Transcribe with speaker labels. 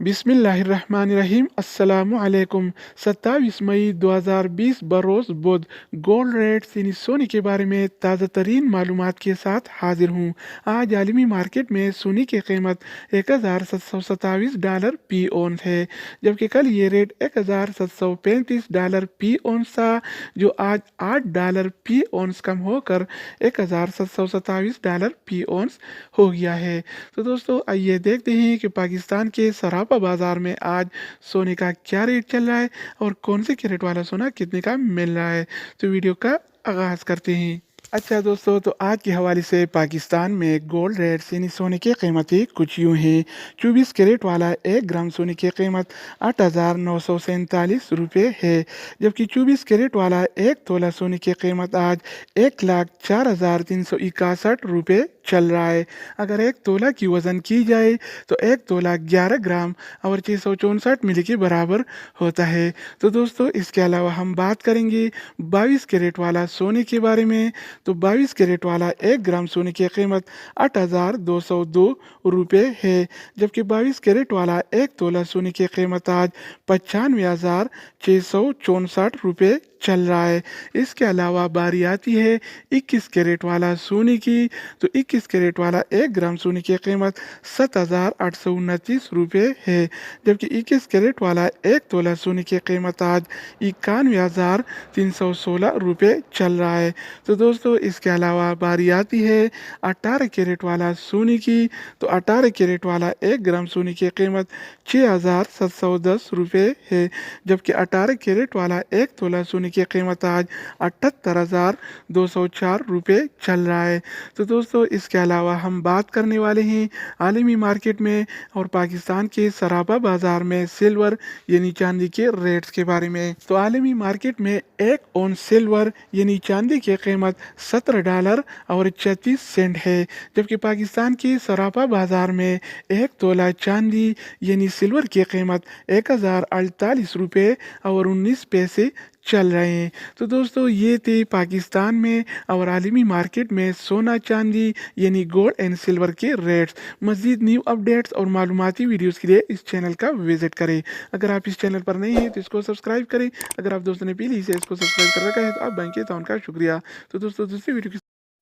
Speaker 1: बिस्मिल्लाहिर्रहमानिर्रहीम अस्सलामु अलैकुम। 27 मई 2020 बरोज़ बुध गोल्ड रेट्स यानी सोने के बारे में ताज़ा तरीन मालूमात के साथ हाजिर हूँ। आज आलमी मार्केट में सोने की कीमत $1727 फी औंस है, जबकि कल ये रेट $1735 फी औंस था, जो आज $8 फी औंस कम होकर $1727 फी औंस हो गया है। तो दोस्तों, आइए देखते हैं कि पाकिस्तान के सराफा बाजार में आज सोने का क्या रेट चल रहा है और कौन से कैरेट वाला सोना कितने का मिल रहा है। तो वीडियो का आगाज करते हैं। अच्छा दोस्तों, तो आज के हवाले से पाकिस्तान में गोल्ड रेट्स यानी सोने की कीमतें कुछ यूँ हैं। 24 कैरेट वाला 1 ग्राम सोने की कीमत 8,947 है, जबकि 24 कैरेट वाला 1 तोला सोने की कीमत आज 1,04,361 चल रहा है। अगर 1 तोला की वज़न की जाए तो 1 तोला 11 ग्राम और 664 मिली के बराबर होता है। तो दोस्तों, इसके अलावा हम बात करेंगे 22 कैरेट वाला सोने के बारे में। तो 22 कैरेट वाला 1 ग्राम सोने की कीमत 8,202 है, जबकि 22 कैरेट वाला 1 तोला सोने की कीमत आज 95,664 चल रहा है। इसके अलावा बारी आती है 21 कैरेट वाला सोने की। तो 21 कैरेट वाला 1 ग्राम सोने की कीमत 7,829 है, जबकि 21 कैरेट वाला 1 तोला सोने की कीमत आज 91,316 चल रहा है। तो दोस्तों, इसके अलावा बारी आती है 18 कैरेट वाला सोने की। तो 18 कैरेट वाला 1 ग्राम सोने की कीमत 6,710 है, जबकि 18 कैरेट वाला 1 तोला सोने की कीमत आज 78,204 चल रहा है। तो दोस्तों, इसके अलावा हम बात करने वाले हैं आलमी मार्केट में और पाकिस्तान के सराफा बाजार में सिल्वर यानी चांदी के रेट्स के बारे में। तो आलमी मार्केट में 1 औंस सिल्वर यानी चांदी की कीमत $17 और 36 सेंट है, जबकि पाकिस्तान के सराफा बाजार में 1 तोला चांदी यानी सिल्वर की कीमत $1,048 और 19 पैसे चल रहे हैं। तो दोस्तों, ये थे पाकिस्तान में और आलमी मार्केट में सोना चांदी यानी गोल्ड एंड सिल्वर के रेट्स। मज़ीद न्यू अपडेट्स और मालूमाती वीडियोस के लिए इस चैनल का विजिट करें। अगर आप इस चैनल पर नहीं हैं तो इसको सब्सक्राइब करें। अगर आप दोस्तों ने पहले से इसको सब्सक्राइब कर रखा है तो आप बैंक के अकाउंट का शुक्रिया। तो दोस्तों, दूसरी वीडियो